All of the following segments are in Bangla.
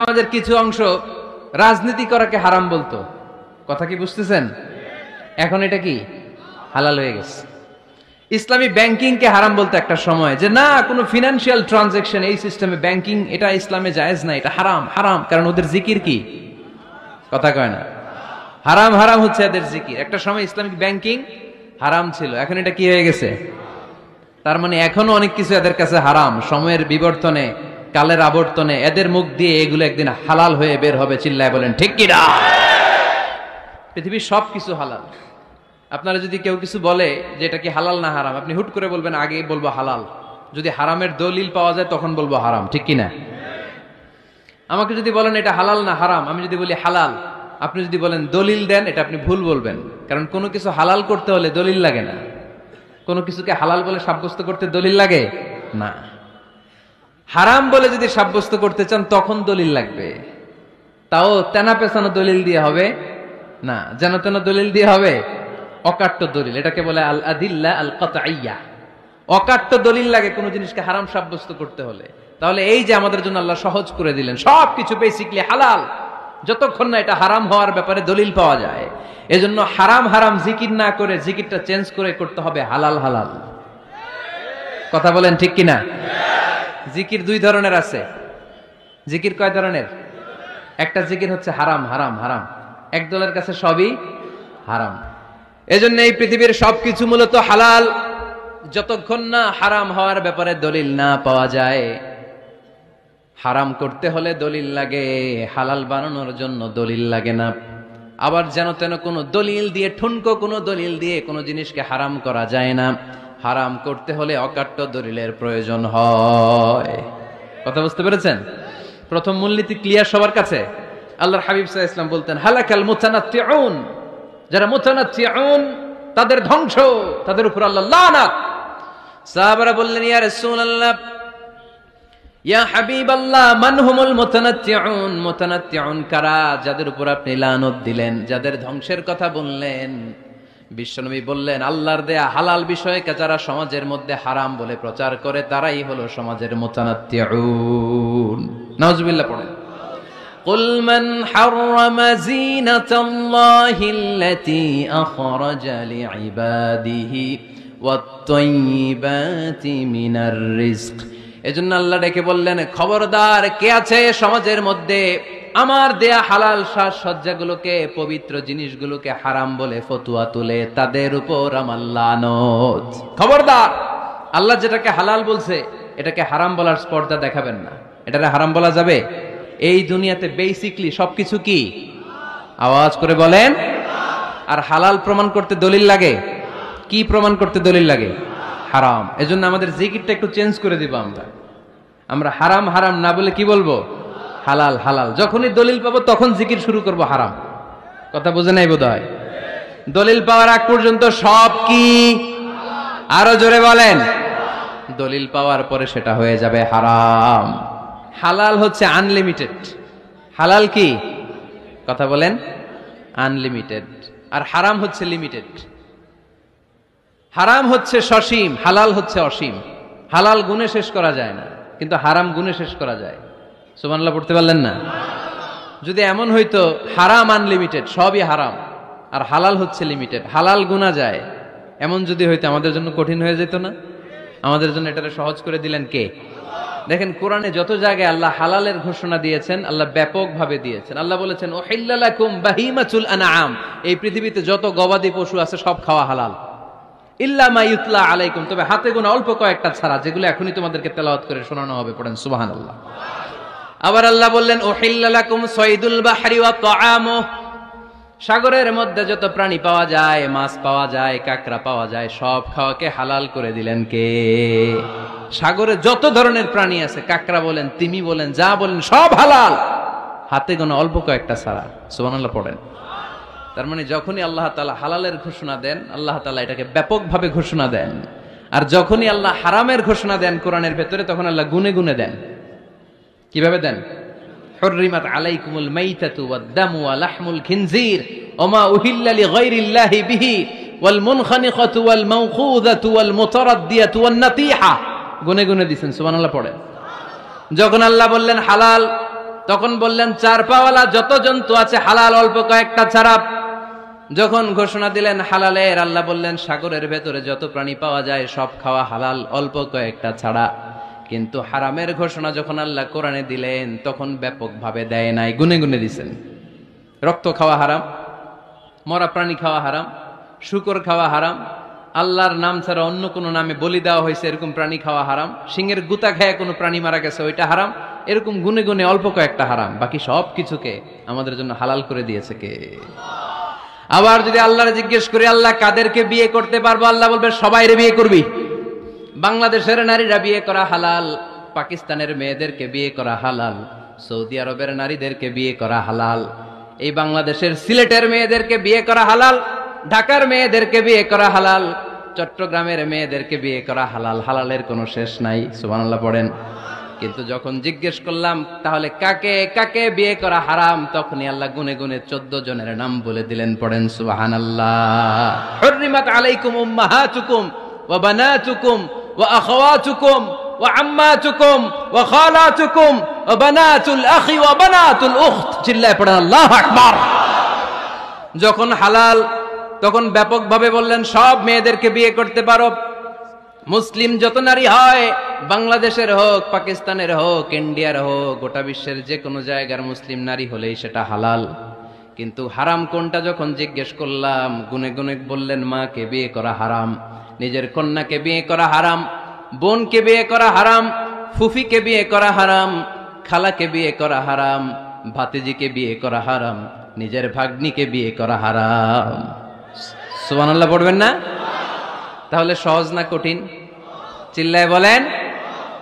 সমাজের কিছু অংশ রাজনীতি করাকে হারাম বলতো, কথা কি বুঝতেছেন? এখন এটা কি হালাল হয়ে গেছে। ইসলামী ব্যাংকিং কে হারাম বলতো একটা সময়, যে না কোনো ফিনান্সিয়াল ট্রানজাকশন এই সিস্টেমে ব্যাংকিং এটা ইসলামে জায়েজ না, এটা হারাম হারাম, কারণ ওদের জিকির কি, কথা কয় না, হারাম হারাম হচ্ছে এদের জিকির। একটা সময় ইসলামিক ব্যাংকিং হারাম ছিল, এখন এটা কি হয়ে গেছে? তার মানে এখনো অনেক কিছু এদের কাছে হারাম। সময়ের বিবর্তনে, কালের আবর্তনে এদের মুখ দিয়ে এগুলো একদিন হালাল হয়ে বের হবে। চিল্লায় বলেন ঠিক কি না? পৃথিবীর সব কিছু হালাল। আপনারা যদি কেউ কিছু বলে যে এটা কি হালাল না হারাম, আপনি হুট করে বলবেন আগে বলবো হালাল, যদি হারামের দলিল পাওয়া যায় তখন বলবো হারাম, ঠিক কি না? আমাকে যদি বলেন এটা হালাল না হারাম, আমি যদি বলি হালাল, আপনি যদি বলেন দলিল দেন, এটা আপনি ভুল বলবেন। কারণ কোনো কিছু হালাল করতে হলে দলিল লাগে না। কোনো কিছুকে হালাল বলে সাব্যস্ত করতে দলিল লাগে না। হারাম বলে যদি সাব্যস্ত করতে চান তখন দলিল লাগবে, তাও তেনা পেছানো দলিল দিয়ে হবে না, যেন তেন দলিল দিয়ে হবে, অকাট্য দলিল। এটাকে বলে আল আদিল্লা আল কাতঈয়া। অকাট্য দলিল লাগে কোনো জিনিসকে হারাম সাব্যস্ত করতে হলে। তাহলে এই যে আমাদের জন্য আল্লাহ সহজ করে দিলেন, সবকিছু বেসিক্যালি হালাল যতক্ষণ না এটা হারাম হওয়ার ব্যাপারে দলিল পাওয়া যায়। এজন্য হারাম হারাম জিকির না করে জিকিরটা চেঞ্জ করে করতে হবে হালাল হালাল। কথা বলেন ঠিক কিনা? জিকির দুই ধরনের আছে। জিকির কয় ধরনের? একটা জিকির হচ্ছে হারাম হারাম হারাম, এক দলের কাছে সবই হারাম। এজন্য এই পৃথিবীর সবকিছু মূলত হালাল যতক্ষণ না হারাম হওয়ার ব্যাপারে দলিল না পাওয়া যায়। হারাম করতে হলে দলিল লাগে, হালাল বানানোর জন্য দলিল লাগে না। আবার যেন তেন কোনো দলিল দিয়ে, ঠুনকো কোনো দলিল দিয়ে কোনো জিনিসকে হারাম করা যায় না। হারাম করতে হলে অকাট্য দলিলের প্রয়োজন হয়। কথা বুঝতে পেরেছেন? প্রথম মূলনীতি ক্লিয়ার সবার কাছে? আল্লাহর হাবিব সাল্লাল্লাহু আলাইহি ওয়াসাল্লাম বলতেন হালাকাল মুতানাত্তিউন, যারা মুতানাত্তিউন তাদের ধ্বংস, তাদের উপর আল্লাহ লানাত। সাহাবারা বললেন ইয়া রাসূলুল্লাহ, ইয়া হাবিবাল্লাহ, মান হুমুল মুতানাত্তিউন? মুতানাত্তিউন কারা যাদের উপর আপনি লানত দিলেন, যাদের ধ্বংসের কথা বললেন? বিশ্বনবী বললেন আল্লাহর দেয়া হালাল বিষয়কে যারা সমাজের মধ্যে হারাম বলে প্রচার করে তারাই হলো সমাজের মুতানাত্তিউন। নাউজুবিল্লাহ পড়েন। قل من حرم زينة الله التي أخرج لعباده والطيبات من الرزق। এজন্য আল্লাহ ডেকে বললেন খবরদার, কে আছে সমাজের মধ্যে আমার দেয়া হালাল সাজসজ্জাগুলোকে, পবিত্র জিনিসগুলোকে হারাম বলে ফতোয়া তুলে, তাদের উপর আমার লানত। খবরদার, আল্লাহ যেটাকে হালাল বলছে এটাকে হারাম বলার স্পর্ধা দেখাবেন না। এটাকে হারাম বলা যাবে? এই দুনিয়াতে বেসিকলি সবকিছু কি, আওয়াজ করে বলেন। আর হালাল প্রমাণ করতে দলিল লাগে। কি প্রমাণ করতে দলিল লাগে? হারাম। এজন্য আমাদের জিকিরটা একটু চেঞ্জ করে দিব। আমরা হারাম হারাম না বলে কি বলবো? হালাল হালাল। যখনই দলিল পাবো তখন জিকির শুরু করব হারাম। কথা বুঝে নাই বোধহয়? দলিল পাওয়ার আগ পর্যন্ত সব কি? আরো জোরে বলেন। দলিল পাওয়ার পরে সেটা হয়ে যাবে হারাম। হালাল হচ্ছে আনলিমিটেড। হালাল কি? কথা বলেন। আনলিমিটেড। আর হারাম হচ্ছে লিমিটেড। হারাম হচ্ছে সসীম, হালাল হচ্ছে অসীম। হালাল গুণে শেষ করা যায় না, কিন্তু হারাম গুণে শেষ করা যায়। সুবহানাল্লাহ পড়তে পারলেন না? যদি এমন হইতো হারাম আনলিমিটেড, সবই হারাম, আর হালাল হচ্ছে লিমিটেড, হালাল গুণা যায়, এমন যদি হইতো আমাদের জন্য কঠিন হয়ে যেত না? আমাদের জন্য এটাকে সহজ করে দিলেন কে? দেখেন কোরআনে যত জায়গায় আল্লাহ হালালের ঘোষণা দিয়েছেন, আল্লাহ ব্যাপকভাবে দিয়েছেন। আল্লাহ বলেছেন উহিল্লা লাকুম বাহিমাতুল আনআম, এই পৃথিবীতে যত গবাদি পশু আছে সব খাওয়া হালাল, ইল্লা মা ইউতলা আলাইকুম, তবে হাতে গোনা অল্প কয়েকটা ছাড়া, যেগুলো এখনই তোমাদেরকে তেলাওয়াত করে শোনানো হবে। পড়েন সুবহানাল্লাহ। আবার আল্লাহ বললেন উহিল্লা লাকুম সাইদুল বাহরি ওয়া তাআমুহু, সাগরের মধ্যে যত প্রাণী পাওয়া যায়, মাছ পাওয়া যায়, কাঁকড়া পাওয়া যায়, সব খাওয়াকে হালাল করে দিলেন কে? সাগরে যত ধরনের প্রাণী আছে, কাঁকড়া বলেন, তিমি বলেন, যা বলেন, সব হালাল, হাতে গোনা অল্প কয়েকটা ছাড়া। সুবহানাল্লাহ পড়েন। তার মানে যখনই আল্লাহ তাআলা হালালের ঘোষণা দেন, আল্লাহ তাআলা এটাকে ব্যাপকভাবে ঘোষণা দেন। আর যখনই আল্লাহ হারামের ঘোষণা দেন কোরআনের ভেতরে, তখন আল্লাহ গুনে গুনে দেন। কিভাবে দেন? হুররিমাত আলাইকুমুল মাইতাতু ওয়াদ-দামু ওয়া লাহমুল খিনজির ওয়া মা উহিল্লা লিগাইরিল্লাহি বিহি ওয়াল মুনখানিকাতু ওয়াল মাওখুযাতু ওয়াল মুতারাদ্দিয়াতু ওয়ান নাতিহা। গুনে গুনে দিয়েছেন। সুবহানাল্লাহ পড়েন। যখন আল্লাহ বললেন হালাল, তখন বললেন 4 পাওয়ালা যত জন্তু আছে হালাল অল্প কয়েকটা ছাড়া। যখন ঘোষণা দিলেন হালালের, আল্লাহ বললেন সাগরের ভেতরে যত প্রাণী পাওয়া যায় সব খাওয়া হালাল অল্প কয়েকটা ছাড়া। কিন্তু হারামের ঘোষণা যখন আল্লাহ কোরআনে দিলেন তখন ব্যাপকভাবে দেয় নাই, গুনে গুনে দিছেন। রক্ত খাওয়া হারাম, মরা প্রাণী খাওয়া হারাম, শূকর খাওয়া হারাম, আল্লাহর নাম ছাড়া অন্য কোনো নামে বলি দেওয়া হয়েছে এরকম প্রাণী খাওয়া হারাম, সিংহের গুতা খেয়ে কোনো প্রাণী মারা গেছে ওইটা হারাম। এরকম গুনে গুনে অল্প কয়েকটা হারাম, বাকি সব কিছুকে আমাদের জন্য হালাল করে দিয়েছে কে? আবার যদি আল্লাহরে জিজ্ঞেস করি আল্লাহ কাদেরকে বিয়ে করতে পারবো, আল্লাহ বলবে সবাইরে বিয়ে করবি। বাংলাদেশের নারীরা বিয়ে করা হালাল, পাকিস্তানের মেয়েদেরকে বিয়ে করা হালাল, সৌদি আরবের নারীদেরকে বিয়ে করা হালাল, এই বাংলাদেশের সিলেটের মেয়েদেরকে বিয়ে করা হালাল, ঢাকার মেয়েদেরকে বিয়ে করা হালাল, চট্টগ্রামের মেয়েদেরকে বিয়ে করা হালাল। হালালের কোনো শেষ নাই, সুবহানাল্লাহ পড়েন। কিন্তু যখন জিজ্ঞেস করলাম তাহলে কাকে কাকে বিয়ে করা হারাম, তখনই আল্লাহ গুনে গুনে 14 জনের নাম বলে দিলেন, পড়েন সুবহানাল্লাহ। হুররিমাত আলাইকুম উম্মাহাতুকুম ওয়া বানাতুকুম ওয়া আখাওয়াতুকুম ওয়া আম্মাতুকুম ওয়া খালাতুকুম ওয়া বানাতুল আখি ওয়া বানাতুল উখত। চিল্লায় পড়েন আল্লাহু আকবার। যখন হালাল তখন ব্যাপকভাবে বললেন সব মেয়েদেরকে বিয়ে করতে পারো। মুসলিম যত নারী হয়, বাংলাদেশের হোক, পাকিস্তানের হোক, ইন্ডিয়ার হোক, গোটা বিশ্বের যে কোনো জায়গার মুসলিম নারী হলেই সেটা হালাল। কিন্তু হারাম কোনটা যখন জিজ্ঞেস করলাম, গুনে গুনে বললেন মাকে বিয়ে করা হারাম, নিজের কন্যাকে বিয়ে করা হারাম, বোনকে বিয়ে করা হারাম, ফুফিকে বিয়ে করা হারাম, খালাকে বিয়ে করা হারাম, ভাতিজিকে বিয়ে করা হারাম, নিজের ভাগ্নিকে বিয়ে করা হারাম। সুবহানাল্লাহ পড়বেন না? তাহলে সহজ না কঠিন? চিল্লায় বলেন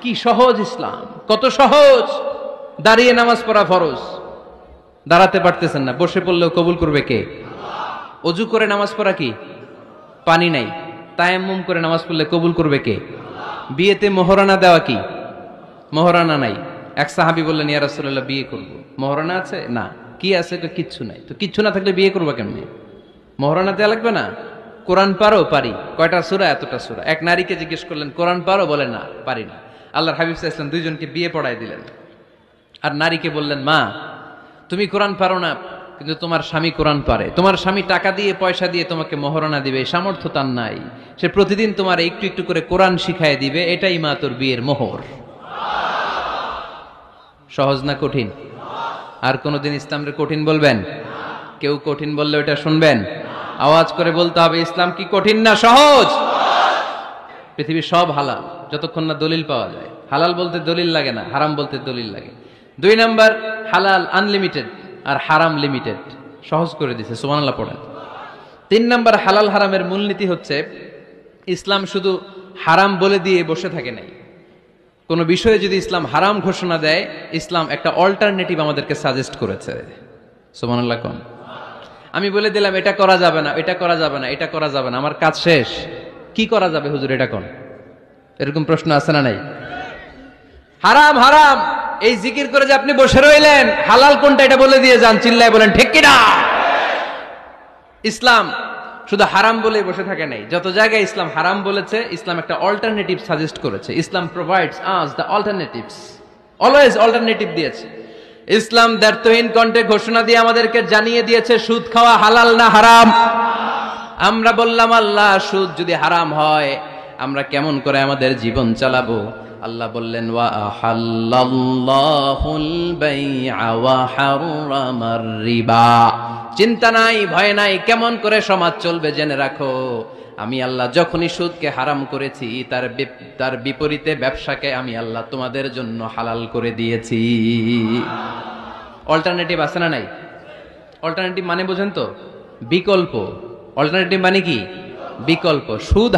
কি সহজ ইসলাম, কত সহজ। দাঁড়িয়ে নামাজ পড়া ফরজ, দাঁড়াতে পারতেছেন না, বসে পড়লেও কবুল করবে কে? অজু করে নামাজ পড়া কি? পানি নাই, তায়াম্মুম করে নামাজ পড়লে কবুল করবে কে? বিয়েতে মোহরানা দেওয়া কি? মোহরানা নাই। এক সাহাবী বললেন ইয়া রাসূলুল্লাহ বিয়ে করব, মোহরানা আছে? না। কি আছে? কিচ্ছু নাই। তো কিচ্ছু না থাকলে বিয়ে করবো কেমনে? মোহরানা দেওয়া লাগবে না? কোরআন পারো? পারি। কয়টা সূরা? এতটা সূরা। এক নারীকে জিজ্ঞেস করলেন কোরআন পারো? বলে না, পারি না। আল্লাহর হাবিব সাল্লাল্লাহু আলাইহি ওয়াসাল্লাম দুইজনকে বিয়ে পড়ায় দিলেন। আর নারীকে বললেন মা তুমি কোরআন পারো না, কিন্তু তোমার স্বামী কোরআন পারে, তোমার স্বামী টাকা দিয়ে পয়সা দিয়ে তোমাকে মোহরানা দিবে, সামর্থ্য তার নাই, সে প্রতিদিন তোমার একটু একটু করে কোরআন শিখায় দিবে, এটাই মা তোর বিয়ের মোহর। সহজ না কঠিন? আর কোনদিন ইসলামের কঠিন বলবেন? কেউ কঠিন বললে ওটা শুনবেন? আওয়াজ করে বলতে হবে ইসলাম কি কঠিন না সহজ? পৃথিবীর সব হালাল যতক্ষণ না দলিল পাওয়া যায়। হালাল বলতে দলিল লাগে না, হারাম বলতে দলিল লাগে। 2 নাম্বার, হালাল আনলিমিটেড আর হারাম লিমিটেড, সহজ করে দিয়েছে, সুবহানাল্লাহ পড়েন। 3 নাম্বার, হালাল হারামের মূলনীতি হচ্ছে ইসলাম শুধু হারাম বলে দিয়ে বসে থাকে নাই। কোন বিষয়ে যদি ইসলাম হারাম ঘোষণা দেয়, ইসলাম একটা অল্টারনেটিভ আমাদেরকে সাজেস্ট করেছে। সুবহানাল্লাহ কোন? আমি বলে দিলাম এটা করা যাবে না, এটা করা যাবে না, এটা করা যাবে না, আমার কাজ শেষ, কি করা যাবে হুজুর এটা কোন? এরকম প্রশ্ন আছে না নাই? হারাম হারাম এই জিকির করে যে আপনি বসে রইলেন, হালাল কোনটা এটা বলে দিয়ে যান, চিল্লায় বলেন ঠিক কি না? ইসলাম শুধু হারাম বলে বসে থাকে নাই, যত জায়গায় ইসলাম হারাম বলেছে ইসলাম একটা অল্টারনেটিভ সাজেস্ট করেছে। Islam provides us the alternatives, always alternative দিয়েছে। ইসলাম দ্ব্যর্থহীন কণ্ঠে ঘোষণা দিয়ে আমাদেরকে জানিয়ে দিয়েছে সুদ খাওয়া হালাল না হারাম। আমরা বললাম আল্লাহ সুদ যদি হারাম হয় আমরা কেমন করে আমাদের জীবন চালাবো? আল্লাহ বললেন ওয়া আহাল্লাল্লাহুল বাই'a ওয়া হারামার রিবা। চিন্তা নাই, ভয় নাই, কেমন করে সমাজ চলবে জেনে রাখো, আমি আল্লাহ যখনই সুদকে হারাম করেছি তার বিপরীতে ব্যবসাকে আমি আল্লাহ তোমাদের জন্য হালাল করে দিয়েছি। অল্টারনেটিভ আছে না নাই? অল্টারনেটিভ মানে বোঝেন তো? বিকল্প। অল্টারনেটিভ মানে কি? বিকল্প। সুদ